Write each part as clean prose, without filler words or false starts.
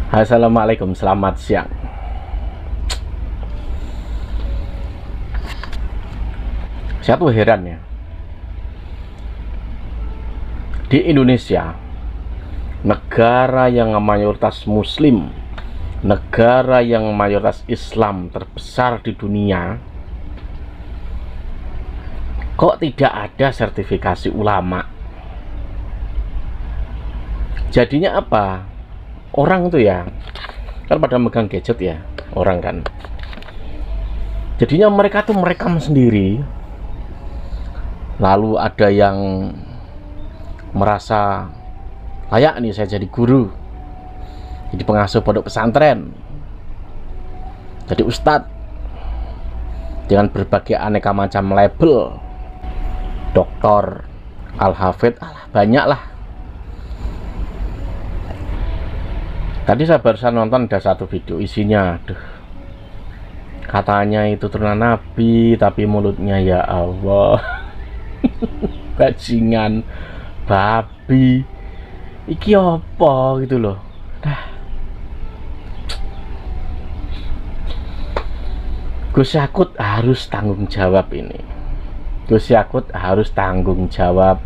Assalamualaikum, selamat siang. Saya tuh heran ya, di Indonesia, negara yang mayoritas Muslim, negara yang mayoritas Islam terbesar di dunia, kok tidak ada sertifikasi ulama? Jadinya apa? Orang tuh ya, kan pada megang gadget ya, orang kan. Jadinya mereka tuh merekam sendiri. Lalu ada yang merasa layak nih, saya jadi guru, jadi pengasuh pondok pesantren, jadi ustadz, dengan berbagai aneka macam label, doktor, al-hafidh, banyak lah. Tadi saya barusan nonton ada satu video, isinya aduh, katanya itu turunan Nabi tapi mulutnya ya Allah bajingan babi, iki apa gitu loh. Gus Yakut harus tanggung jawab ini. Gus Yakut harus tanggung jawab.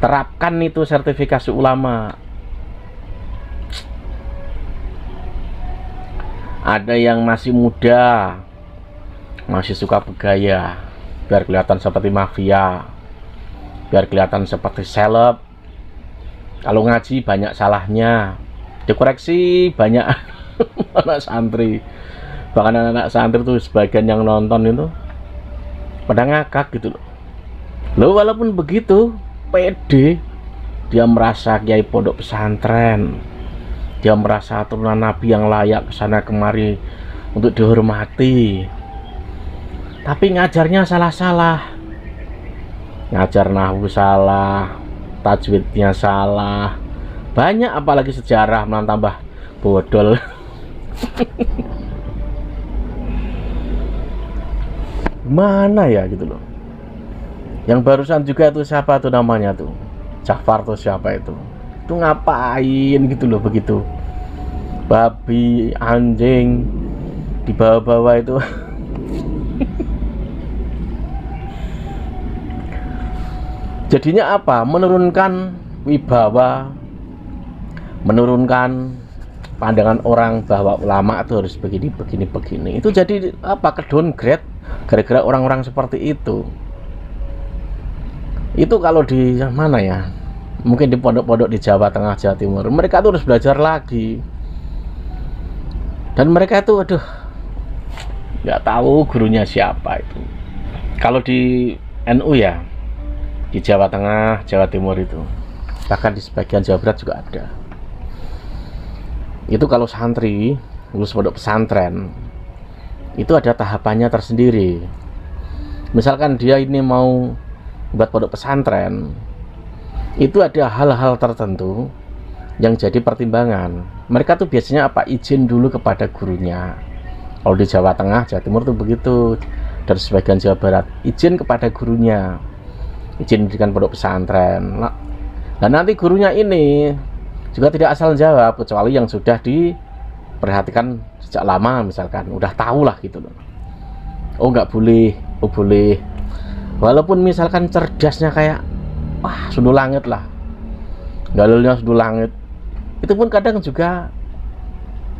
Terapkan itu sertifikasi ulama. Ada yang masih muda, masih suka bergaya, biar kelihatan seperti mafia, biar kelihatan seperti seleb. Kalau ngaji banyak salahnya, dikoreksi banyak anak santri. Bahkan anak santri tuh sebagian yang nonton itu pada ngakak gitu loh. Loh, walaupun begitu pede, dia merasa kiai pondok pesantren, dia merasa turunan Nabi yang layak kesana kemari untuk dihormati, tapi ngajarnya salah-salah, ngajar nahwu salah, tajwidnya salah, banyak, apalagi sejarah menambah bodol. Mana ya gitu loh. Yang barusan juga tuh siapa tuh namanya tuh, Jafar tuh siapa itu ngapain gitu loh, begitu babi anjing di bawah-bawah itu. Jadinya apa? Menurunkan wibawa, menurunkan pandangan orang bahwa ulama itu harus begini. Itu jadi apa? Ke downgrade gara-gara orang-orang seperti itu. Itu kalau di mana ya? Mungkin di pondok-pondok di Jawa Tengah, Jawa Timur, mereka tuh harus belajar lagi. Dan mereka itu aduh, nggak tahu gurunya siapa itu. Kalau di NU ya, di Jawa Tengah, Jawa Timur itu, bahkan di sebagian Jawa Barat juga ada. Itu kalau santri lulus pondok pesantren, itu ada tahapannya tersendiri. Misalkan dia ini mau buat pondok pesantren, itu ada hal-hal tertentu yang jadi pertimbangan. Mereka tuh biasanya apa? Izin dulu kepada gurunya. Kalau di Jawa Tengah, Jawa Timur tuh begitu. Dari sebagian Jawa Barat, izin kepada gurunya, izin mendirikan pondok pesantren. Dan nanti gurunya ini juga tidak asal jawab, kecuali yang sudah diperhatikan sejak lama, misalkan udah tahu lah gitu loh. Oh nggak boleh, oh boleh. Walaupun misalkan cerdasnya kayak wah sundul langit lah, galilnya sundul langit, itu pun kadang juga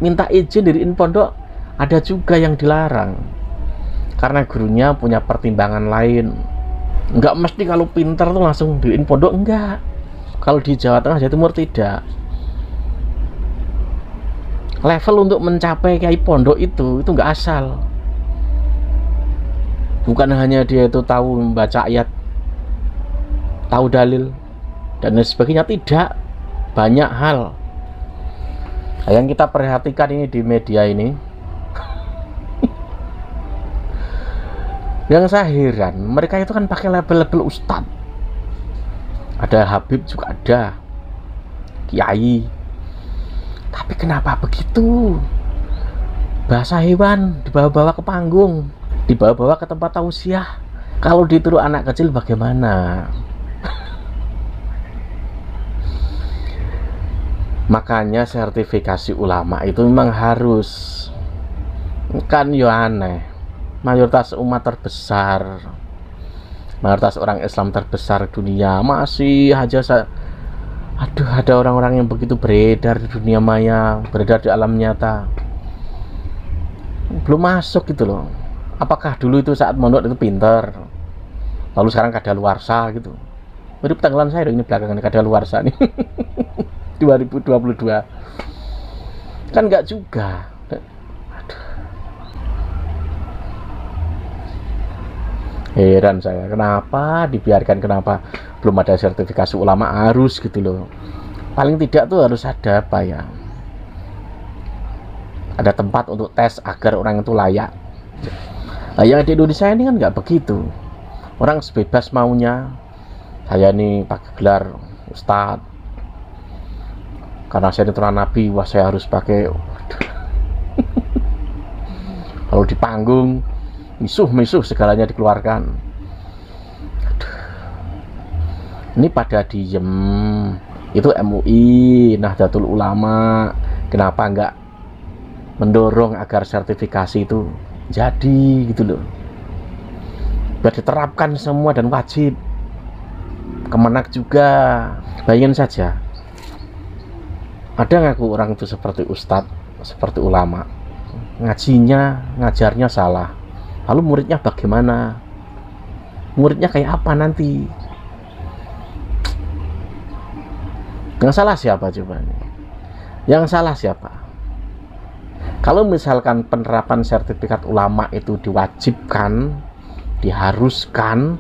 minta izin diriin pondok, ada juga yang dilarang karena gurunya punya pertimbangan lain. Nggak mesti kalau pintar tuh langsung diriin pondok, enggak. Kalau di Jawa Tengah, Jawa Timur tidak. Level untuk mencapai kiai pondok itu nggak asal. Bukan hanya dia itu tahu membaca ayat, tahu dalil dan lain sebagainya, tidak. Banyak hal yang kita perhatikan ini di media ini. Yang saya heran, mereka itu kan pakai label-label ustadz, ada Habib juga ada, kiai, tapi kenapa begitu? Bahasa hewan dibawa-bawa ke panggung, dibawa-bawa ke tempat tausiah. Kalau ditiru anak kecil bagaimana? Makanya sertifikasi ulama itu memang harus. Kan yo aneh, mayoritas umat terbesar, mayoritas orang Islam terbesar dunia masih aja aduh, ada orang-orang yang begitu beredar di dunia maya, beredar di alam nyata, belum masuk gitu loh. Apakah dulu itu saat mondok itu pinter, lalu sekarang kadaluarsa gitu? Mirip tanggalan saya dong ini belakangan kadaluarsa nih. 2022 kan enggak juga. Heran saya, kenapa dibiarkan, kenapa belum ada sertifikasi ulama, harus gitu loh. Paling tidak tuh harus ada apa ya, ada tempat untuk tes agar orang itu layak. Nah, yang di Indonesia ini kan nggak begitu, orang sebebas maunya. Saya ini pakai gelar Ustadz karena saya ini turunan Nabi, wah saya harus pakai. Kalau di panggung misuh segalanya dikeluarkan. Aduh. Ini pada diem. Itu MUI, Nahdlatul Ulama, kenapa enggak mendorong agar sertifikasi itu jadi gitu loh, biar diterapkan semua dan wajib. Kemenak juga. Bayangin saja, ada ngaku orang itu seperti ustadz, seperti ulama, ngajarnya salah, lalu muridnya bagaimana? Muridnya kayak apa nanti? Yang salah siapa coba? Yang salah siapa? Kalau misalkan penerapan sertifikat ulama itu diwajibkan, diharuskan,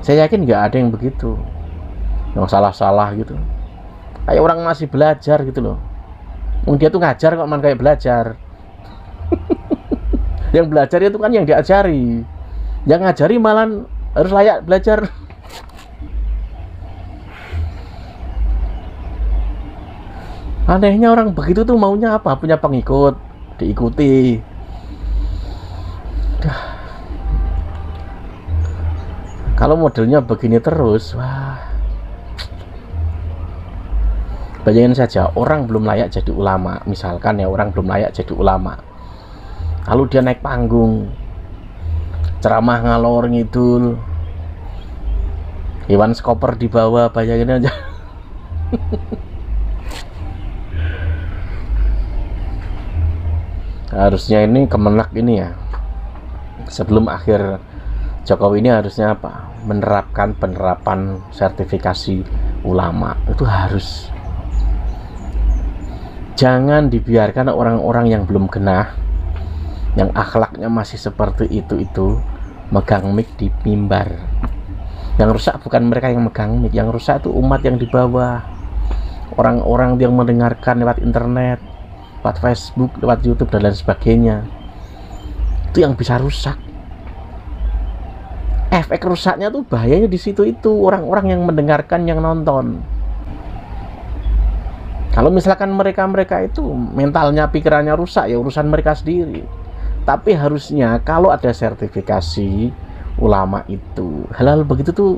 saya yakin nggak ada yang begitu, yang salah-salah gitu. Kayak orang masih belajar gitu loh. Dia tuh ngajar kok man kayak belajar. Yang belajar itu kan yang diajari, yang ngajari malah harus layak belajar. Anehnya orang begitu tuh maunya apa? Punya pengikut, diikuti. Kalau modelnya begini terus, wah. Bayangin saja, orang belum layak jadi ulama, misalkan ya, orang belum layak jadi ulama, lalu dia naik panggung ceramah ngalor ngidul, hewan skoper di bawah, bayangin aja. Harusnya ini Kemenak ini ya, sebelum akhir Jokowi ini harusnya apa? Menerapkan penerapan sertifikasi ulama itu harus. Jangan dibiarkan orang-orang yang belum genah, yang akhlaknya masih seperti itu megang mic di mimbar. Yang rusak bukan mereka yang megang mic, yang rusak itu umat yang di bawah, orang-orang yang mendengarkan lewat internet, lewat Facebook, lewat YouTube dan lain sebagainya. Itu yang bisa rusak. Efek rusaknya tuh bahayanya di situ, itu orang-orang yang mendengarkan, yang nonton. Kalau misalkan mereka itu mentalnya, pikirannya rusak, ya urusan mereka sendiri. Tapi harusnya kalau ada sertifikasi ulama itu, hal-hal begitu tuh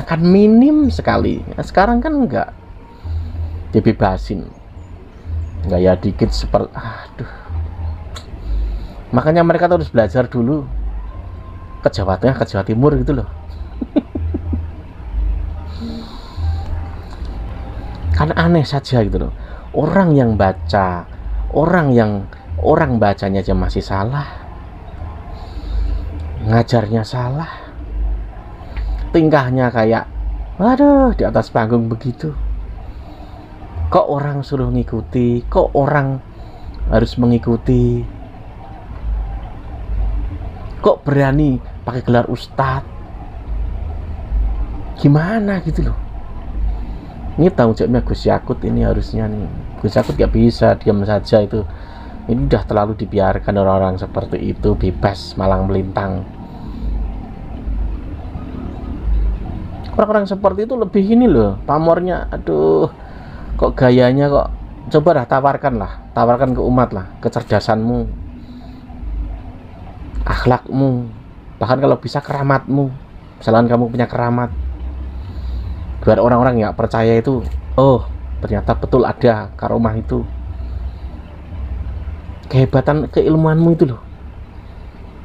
akan minim sekali. Nah, sekarang kan enggak, dibebasin, gaya dikit seperti, aduh. Makanya mereka tuh harus belajar dulu ke Jawa Tengah, ke Jawa Timur gitu loh. Kan aneh saja gitu loh, orang yang baca, orang bacanya aja masih salah, ngajarnya salah, tingkahnya kayak waduh di atas panggung begitu. Kok orang suruh ngikuti, kok orang harus mengikuti, kok berani pakai gelar ustadz, gimana gitu loh. Ini tanggung jawabnya Gus Yakut ini harusnya nih. Gus Yakut gak bisa diam saja itu. Ini udah terlalu dibiarkan orang-orang seperti itu bebas malang melintang. Orang-orang seperti itu lebih ini loh, pamornya, aduh, kok gayanya kok. Coba dah tawarkan ke umat lah, kecerdasanmu, akhlakmu, bahkan kalau bisa keramatmu. Misalkan kamu punya keramat, biar orang-orang nggak percaya itu, oh ternyata betul ada karomah itu. Kehebatan keilmuanmu itu loh,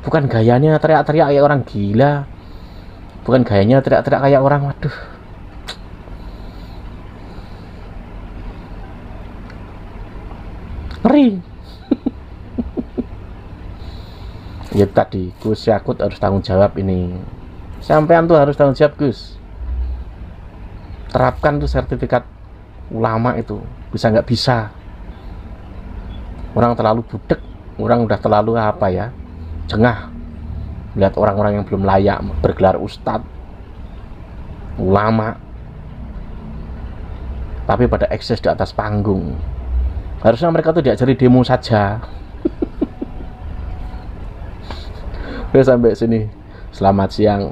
bukan gayanya teriak-teriak kayak orang gila, bukan gayanya teriak-teriak kayak orang waduh. Ngeri. Ya tadi Gus Yakut harus tanggung jawab ini. Sampean tuh harus tanggung jawab Gus. Terapkan tuh sertifikat ulama itu. Bisa nggak bisa. Orang terlalu budek, orang udah terlalu apa ya, jengah melihat orang-orang yang belum layak bergelar ustadz, ulama, tapi pada ekses di atas panggung. Harusnya mereka tuh diajari demo saja. Oke, sampai sini. Selamat siang.